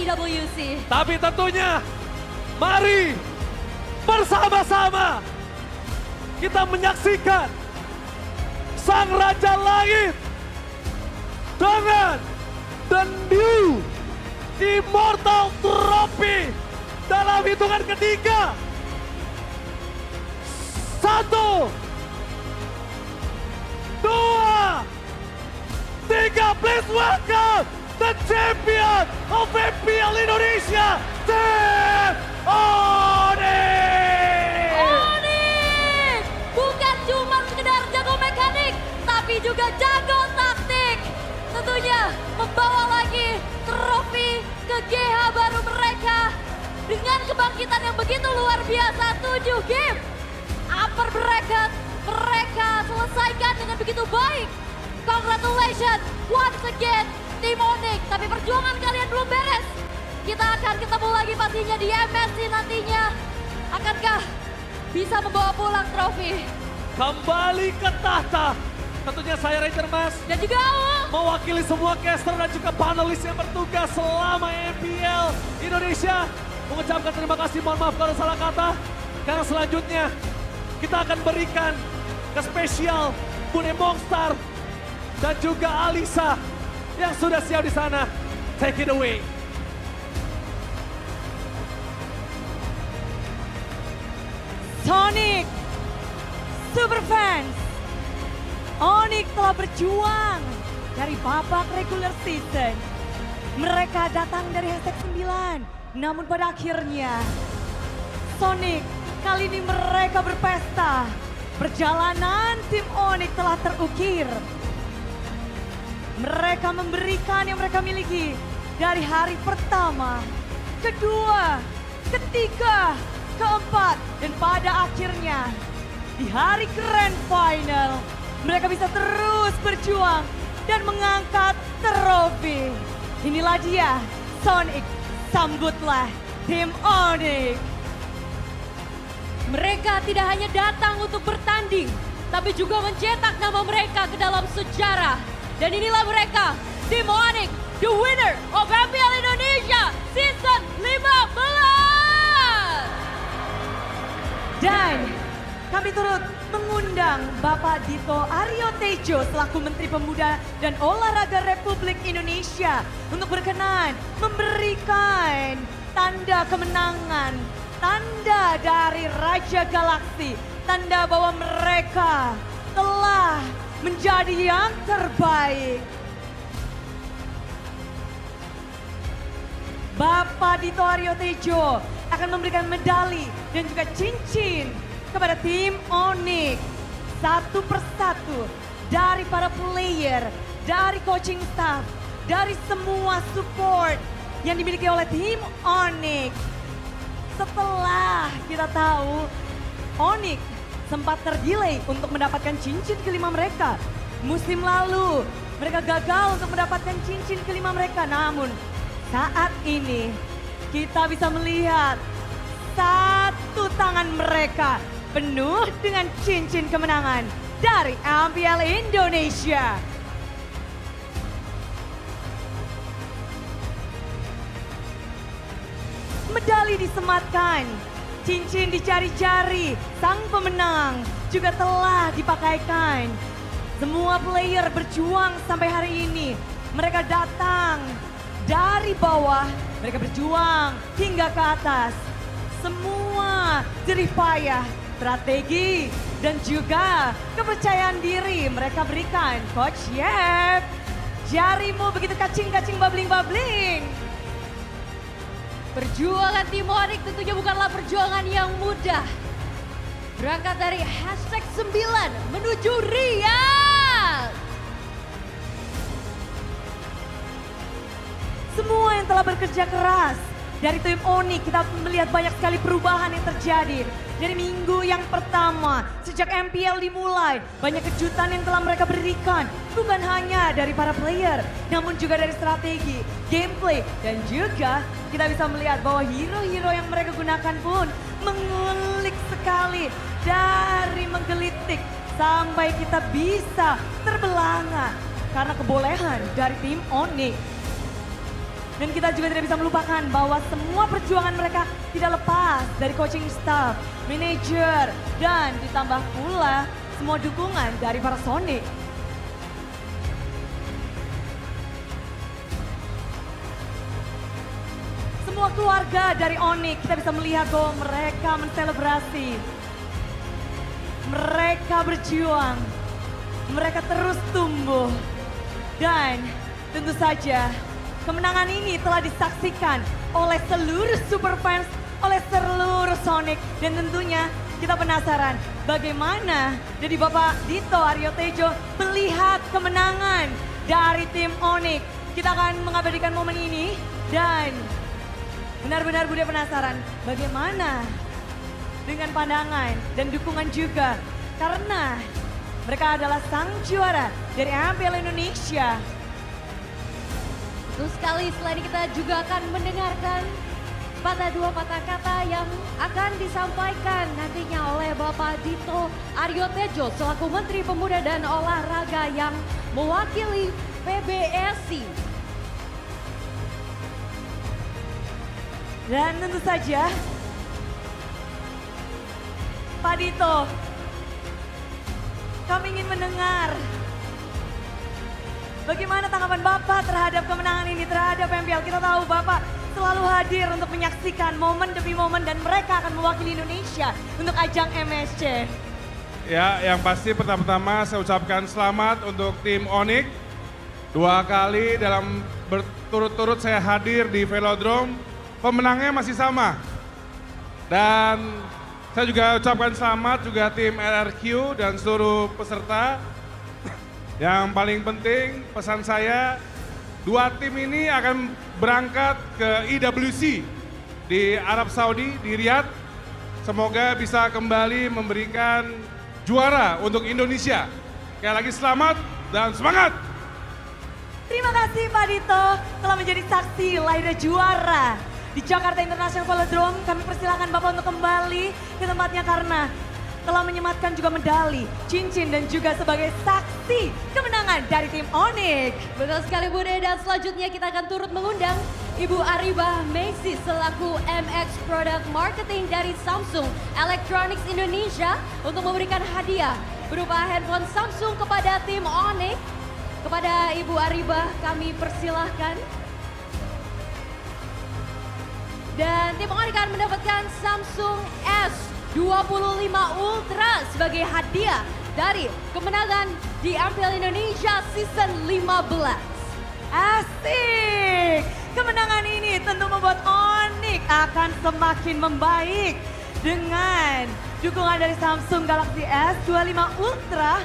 IWC. Tapi tentunya, mari bersama-sama kita menyaksikan Sang Raja Langit dengan The New Immortal Trophy dalam hitungan ketiga. 1, 2, 3, please welcome the champion of MPL Indonesia, Tim Onyx! Onyx bukan cuma sekedar jago mekanik, tapi juga jago taktik. Tentunya membawa lagi trofi ke GH baru mereka dengan kebangkitan yang begitu luar biasa. 7 game upper bracket mereka selesaikan dengan begitu baik. Congratulations once again Tim Onyx. Tapi perjuangan kalian belum beres. Kita akan ketemu lagi pastinya di MSC nantinya. Akankah bisa membawa pulang trofi? Kembali ke tahta. Tentunya saya Ranger Mas Dan juga Aul. mewakili semua caster dan juga panelis yang bertugas selama MPL Indonesia. Mengucapkan terima kasih, mohon maaf kalau salah kata. Karena selanjutnya kita akan berikan ke spesial Bune Mongstar dan juga Alisa yang sudah siap di sana. Take it away. Sonic Superfans, Onyx telah berjuang dari babak regular season. Mereka datang dari hashtag 9, namun pada akhirnya Sonic kali ini mereka berpesta. Perjalanan tim Onyx telah terukir. Mereka memberikan yang mereka miliki dari hari pertama, kedua, ketiga, keempat, dan pada akhirnya di hari grand final mereka bisa terus berjuang dan mengangkat trofi. Inilah dia Sonic, sambutlah tim Onyx. Mereka tidak hanya datang untuk bertanding, tapi juga mencetak nama mereka ke dalam sejarah. Dan inilah mereka, Tim Onyx, the winner of MPL Indonesia Season 15! Dan kami turut mengundang Bapak Dito Aryo Tejo selaku Menteri Pemuda dan Olahraga Republik Indonesia untuk berkenan memberikan tanda kemenangan, tanda dari Raja Galaksi, tanda bahwa mereka telah menjadi yang terbaik. Bapak Dito Aryo Tejo akan memberikan medali dan juga cincin kepada tim Onyx satu persatu dari para player, dari coaching staff, dari semua support yang dimiliki oleh tim Onyx. Setelah kita tahu Onyx sempat terdelay untuk mendapatkan cincin kelima mereka. Musim lalu mereka gagal untuk mendapatkan cincin kelima mereka. Namun saat ini kita bisa melihat satu tangan mereka penuh dengan cincin kemenangan dari MPL Indonesia. Medali disematkan, cincin dicari-cari, sang pemenang juga telah dipakaikan. Semua player berjuang sampai hari ini. Mereka datang dari bawah, mereka berjuang hingga ke atas. Semua jerih payah, strategi, dan juga kepercayaan diri mereka berikan. Coach Yep, jarimu begitu kacing-kacing babling-babling. Perjuangan Tim Onyx tentunya bukanlah perjuangan yang mudah. Berangkat dari hashtag 9 menuju Riyadh. Semua yang telah bekerja keras dari tim Onyx, kita melihat banyak sekali perubahan yang terjadi. Dari minggu yang pertama, sejak MPL dimulai, banyak kejutan yang telah mereka berikan. Bukan hanya dari para player, namun juga dari strategi, gameplay, dan juga kita bisa melihat bahwa hero-hero yang mereka gunakan pun mengulik sekali. Dari menggelitik sampai kita bisa terbelanga karena kebolehan dari tim Onyx. Dan kita juga tidak bisa melupakan bahwa semua perjuangan mereka tidak lepas dari coaching staff, manajer, dan ditambah pula semua dukungan dari para Sonic. Semua keluarga dari Onyx kita bisa melihat bahwa mereka menselebrasi. Mereka berjuang, mereka terus tumbuh. Dan tentu saja kemenangan ini telah disaksikan oleh seluruh super fans, oleh seluruh Sonic. Dan tentunya kita penasaran bagaimana dari Bapak Dito Aryo Tejo melihat kemenangan dari tim Onyx. Kita akan mengabadikan momen ini dan benar-benar Bude penasaran bagaimana dengan pandangan dan dukungan juga. Karena mereka adalah sang juara dari MPL Indonesia. Betul sekali, selain kita juga akan mendengarkan dua patah kata yang akan disampaikan nantinya oleh Bapak Dito Aryo Tejo selaku Menteri Pemuda dan Olahraga yang mewakili PBSI. Dan tentu saja Pak Dito, kami ingin mendengar bagaimana tanggapan Bapak terhadap kemenangan ini, terhadap MPL. Kita tahu Bapak selalu hadir untuk menyaksikan momen demi momen dan mereka akan mewakili Indonesia untuk ajang MSC. Ya, yang pasti pertama-tama saya ucapkan selamat untuk tim Onyx. 2 kali dalam berturut-turut saya hadir di Velodrome, pemenangnya masih sama. Dan saya juga ucapkan selamat juga tim LRQ dan seluruh peserta. Yang paling penting pesan saya, 2 tim ini akan berangkat ke IWC di Arab Saudi, di Riyadh. Semoga bisa kembali memberikan juara untuk Indonesia. Sekali lagi selamat dan semangat! Terima kasih Pak Dito telah menjadi saksi lahirnya juara di Jakarta International Velodrome. Kami persilakan Bapak untuk kembali ke tempatnya karena telah menyematkan juga medali, cincin dan juga sebagai saksi kemenangan dari tim Onyx. Betul sekali Bude, dan selanjutnya kita akan turut mengundang Ibu Aribah Macy selaku MX Product Marketing dari Samsung Electronics Indonesia untuk memberikan hadiah berupa handphone Samsung kepada tim Onyx. Kepada Ibu Aribah kami persilahkan. Dan tim Onyx akan mendapatkan Samsung S25 Ultra sebagai hadiah dari kemenangan di MPL Indonesia Season 15. Asik! Kemenangan ini tentu membuat Onyx akan semakin membaik dengan dukungan dari Samsung Galaxy S25 Ultra.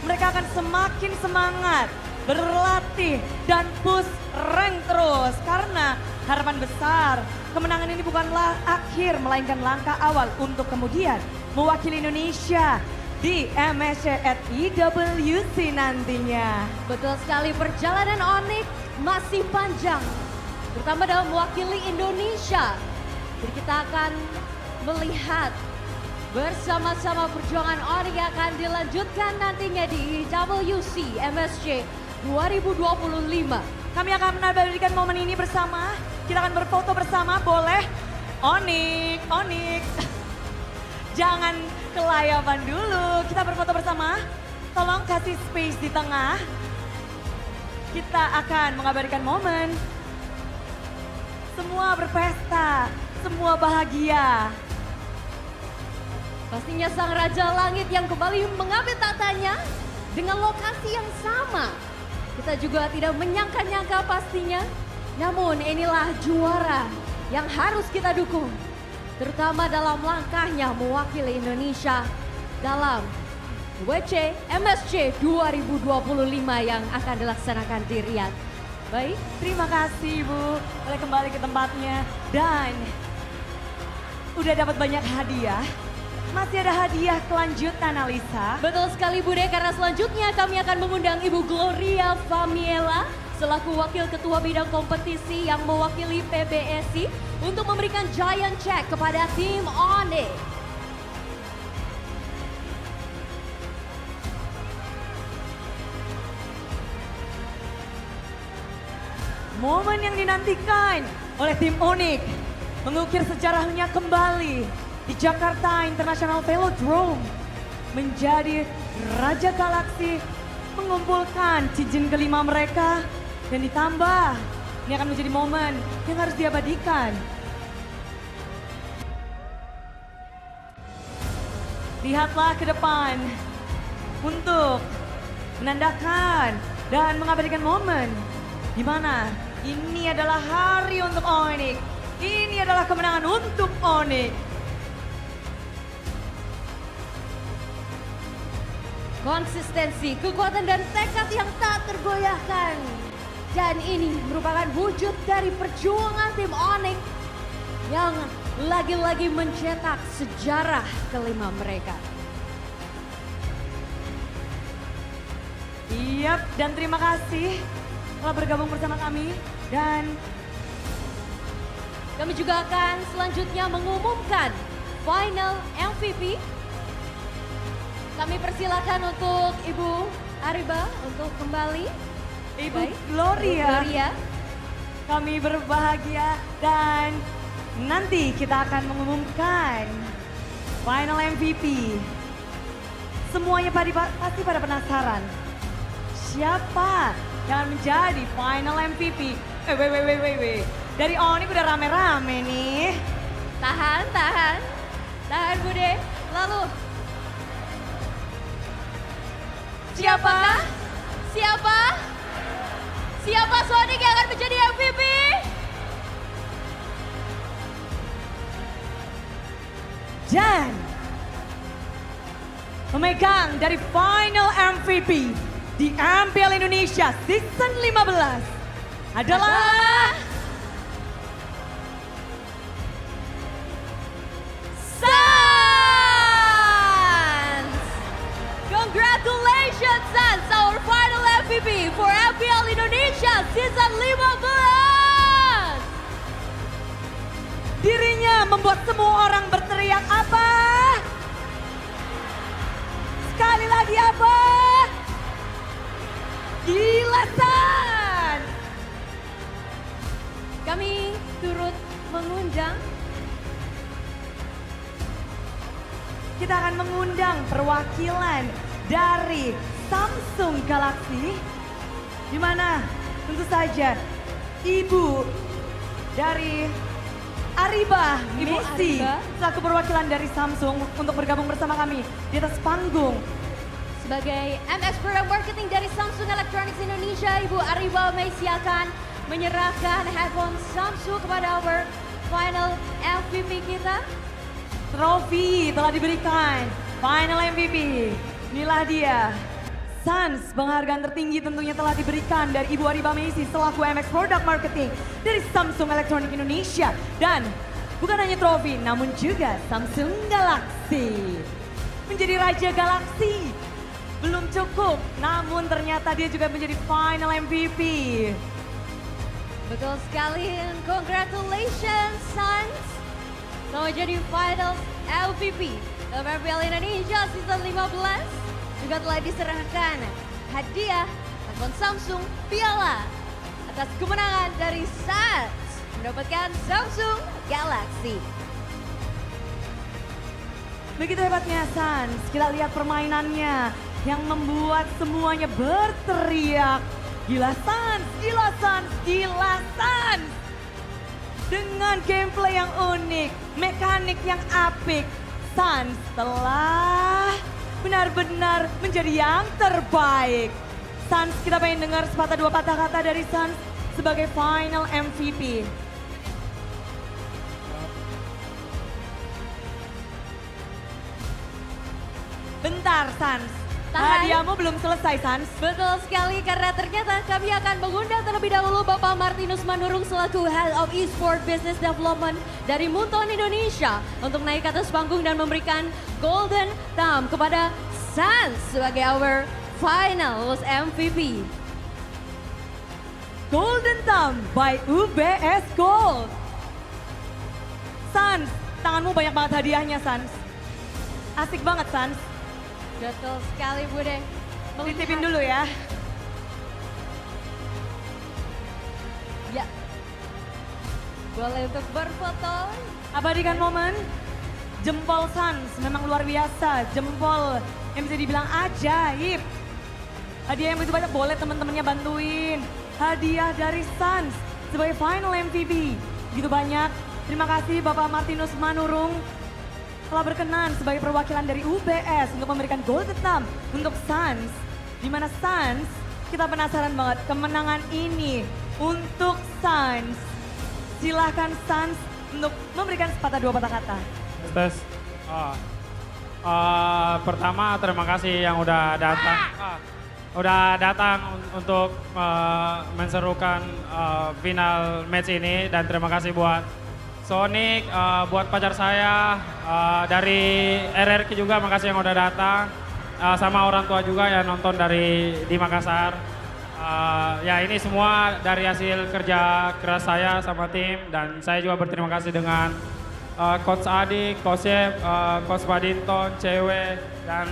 Mereka akan semakin semangat berlatih dan push rank terus karena harapan besar kemenangan ini bukanlah akhir melainkan langkah awal untuk kemudian mewakili Indonesia di MSC at IWC nantinya. Betul sekali, perjalanan Onyx masih panjang, terutama dalam mewakili Indonesia. Jadi kita akan melihat bersama-sama perjuangan Onyx yang akan dilanjutkan nantinya di WC MSC 2025. Kami akan menabadikan momen ini bersama. Kita akan berfoto bersama, boleh? Onyx. Jangan kelayapan dulu. Kita berfoto bersama. Tolong kasih space di tengah. Kita akan mengabadikan momen. Semua berpesta, semua bahagia. Pastinya sang Raja Langit yang kembali mengambil tatanya dengan lokasi yang sama. Kita juga tidak menyangka-nyangka pastinya. Namun inilah juara yang harus kita dukung. Terutama dalam langkahnya mewakili Indonesia dalam WC MSC 2025 yang akan dilaksanakan di Riyadh. Baik, Terima kasih Ibu. Boleh kembali ke tempatnya. Dan udah dapat banyak hadiah. Masih ada hadiah kelanjutan Alisa. betul sekali Bude, karena selanjutnya kami akan mengundang Ibu Gloria Famiela selaku Wakil Ketua Bidang Kompetisi yang mewakili PBSI untuk memberikan giant check kepada tim Onyx. momen yang dinantikan oleh tim Onyx mengukir sejarahnya kembali di Jakarta International Velodrome menjadi Raja Galaksi, mengumpulkan cincin kelima mereka dan ditambah ini akan menjadi momen yang harus diabadikan. Lihatlah ke depan untuk menandakan dan mengabadikan momen di mana ini adalah hari untuk Onyx. Ini adalah kemenangan untuk Onyx. Konsistensi, kekuatan dan tekad yang tak tergoyahkan. Dan ini merupakan wujud dari perjuangan tim Onyx yang lagi-lagi mencetak sejarah kelima mereka. Yap, dan terima kasih telah bergabung bersama kami. Dan kami juga akan selanjutnya mengumumkan final MVP. Kami persilakan untuk Ibu Ariba untuk kembali. Ibu Baik. Gloria, Gloria. kami berbahagia dan nanti kita akan mengumumkan final MVP. Semuanya pasti pada penasaran. Siapa yang menjadi final MVP? Wait. Dari Onyx udah rame-rame nih. Tahan Bude. Lalu Siapa? Siapa Sonic yang akan menjadi MVP? Dan memegang dari final MVP di MPL Indonesia Season 15 adalah Sans! Congratulations Sans, our final MVP for MPL Indonesia Season 15! dirinya membuat semua orang berteriak apa? Sekali lagi apa? Gila San! Kami turut mengundang Kita akan mengundang perwakilan dari Samsung Galaxy, di mana tentu saja Ibu dari Ariba Ibu Messi Ariba. selaku perwakilan dari Samsung untuk bergabung bersama kami di atas panggung. sebagai MS Program Marketing dari Samsung Electronics Indonesia. Ibu Ariba Messi akan menyerahkan headphone Samsung kepada our final MVP kita. Trofi telah diberikan, final MVP. Inilah dia. Sans, penghargaan tertinggi tentunya telah diberikan dari Ibu Ariba Messi selaku MX Product Marketing dari Samsung Electronics Indonesia. Dan bukan hanya trofi, namun juga Samsung Galaxy. Menjadi Raja Galaxy. Belum cukup, namun ternyata dia juga menjadi final MVP. Betul sekali, and congratulations Sans. Selamat jadi final MVP dalam MPL Indonesia Season 15. Juga telah diserahkan hadiah handphone Samsung piala atas kemenangan dari Sans mendapatkan Samsung Galaxy. Begitu hebatnya Sans, kita lihat permainannya yang membuat semuanya berteriak. Gila Sans, gila Sans, gila Sans. Dengan gameplay yang unik, mekanik yang apik, Sans telah benar-benar menjadi yang terbaik. Sans, kita pengen dengar sepatah dua patah kata dari Sans sebagai final MVP. Bentar Sans, Tahan. hadiahmu belum selesai Sans. Betul sekali, karena ternyata kami akan mengundang terlebih dahulu Bapak Martinus Manurung selaku Head of Esport Business Development dari Moonton Indonesia untuk naik ke atas panggung dan memberikan Golden Thumb kepada Sans sebagai our final MVP. Golden Thumb by UBS Gold. Sans, tanganmu banyak banget hadiahnya Sans. Asik banget Sans. Betul sekali Bude. Titipin dulu ya. Ya, Boleh untuk berfoto. Abadikan momen. Jempol Suns memang luar biasa. Jempol yang bisa dibilang ajaib. Hadiah yang begitu banyak, boleh teman-temannya bantuin. Hadiah dari Suns sebagai final MVP. Begitu banyak. Terima kasih Bapak Martinus Manurung telah berkenan sebagai perwakilan dari UBS untuk memberikan gol ketam untuk Suns. Di mana Suns, kita penasaran banget kemenangan ini untuk Suns. Silahkan Suns untuk memberikan sepatah dua patah kata. Tes. Pertama terima kasih yang udah datang. Udah datang untuk menserukan final match ini dan terima kasih buat Sonic, buat pacar saya, dari RRQ juga makasih yang udah datang, sama orang tua juga yang nonton di Makassar. Ya ini semua dari hasil kerja keras saya sama tim dan saya juga berterima kasih dengan Coach Adik, Coach Chef, Coach Paddington, Cewek, dan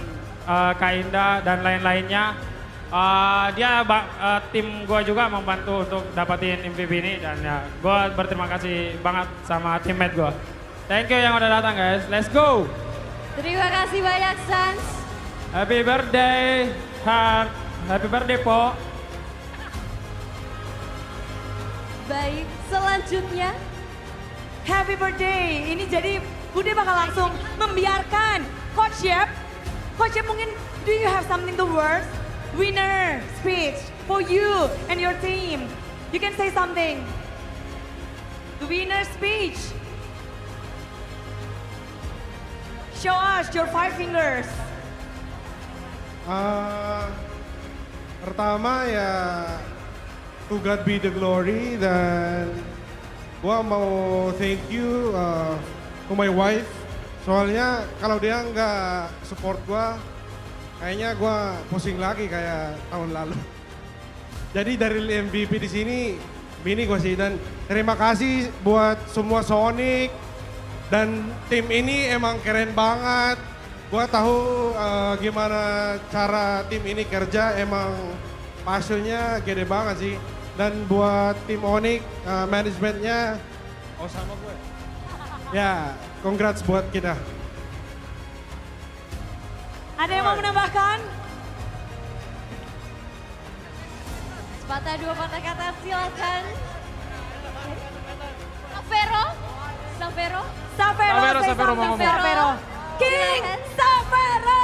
Kak Indah dan lain-lainnya. Tim gue juga membantu untuk dapatin MVP ini dan ya gue berterima kasih banget sama teammate gue. Thank you yang udah datang guys, let's go! Terima kasih banyak Suns. Happy birthday Heart, happy birthday Po. Baik, selanjutnya Happy birthday. Ini jadi Bude bakal langsung membiarkan Coach Yep. Coach Yep mungkin do you have something to words? Winner speech for you and your team. You can say something. The winner speech. Show us your 5 fingers. Pertama ya to God be the glory dan gua mau thank you to my wife. Soalnya kalau dia nggak support gua, kayaknya gua pusing lagi kayak tahun lalu. Jadi dari MVP di sini, bini gua sih dan terima kasih buat semua Sonic dan tim ini emang keren banget. Gua tahu gimana cara tim ini kerja, emang passionnya gede banget sih. Dan buat tim Onyx, manajemennya, sama gue. Ya, congrats buat kita. Ada yang mau menambahkan? sepatah dua patah kata silakan. Savero. Savero, Savero, say Savero mau something, ngomong. Savero. King Savero!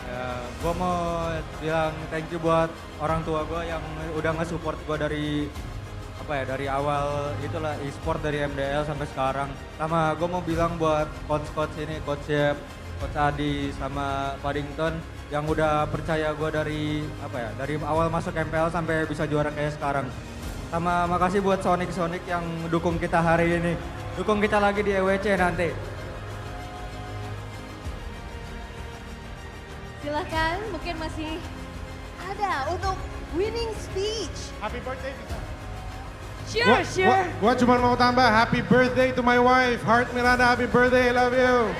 Ya, gue mau bilang thank you buat orang tua gue yang udah nge-support gue dari awal itulah e-sport dari MDL sampai sekarang. Sama gue mau bilang buat coach ini, Coach Chef, Coach Adi sama Paddington yang udah percaya gue dari awal masuk MPL sampai bisa juara kayak sekarang. Sama makasih buat Sonic yang dukung kita hari ini. Dukung kita lagi di EWC nanti. Silahkan, mungkin masih ada untuk winning speech. Happy birthday bisa. Sure. Gua cuma mau tambah happy birthday to my wife, Heart Miranda. Happy birthday, love you.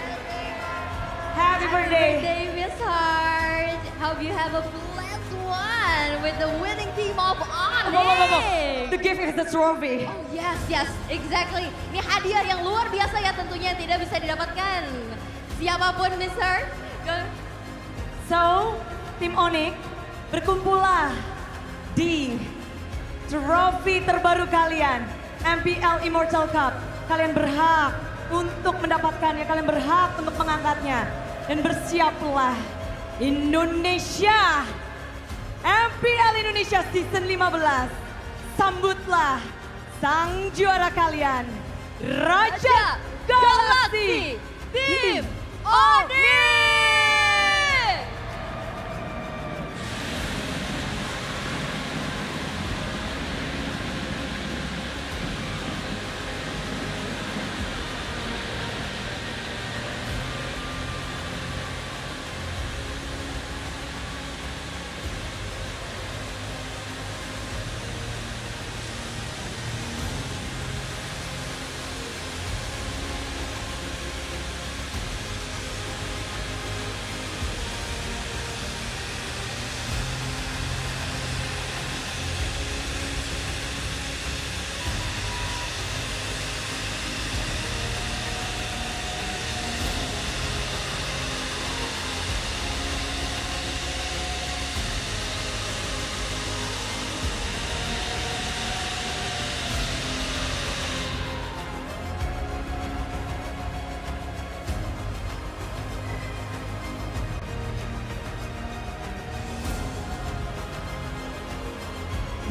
Happy birthday. Birthday, Miss Heart. Hope you have a blessed one with the winning team of Onyx. The gift is the trophy. Oh yes, exactly. Ini hadiah yang luar biasa ya tentunya tidak bisa didapatkan siapapun, Miss Heart. So, tim Onyx berkumpullah di trofi terbaru kalian, MPL Immortal Cup. Kalian berhak untuk mendapatkannya, kalian berhak untuk mengangkatnya. Dan bersiaplah Indonesia, MPL Indonesia Season 15. Sambutlah sang juara kalian, Raja Galaxy Tim Onyx.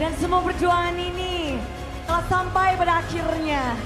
Dan semua perjuangan ini telah sampai pada akhirnya.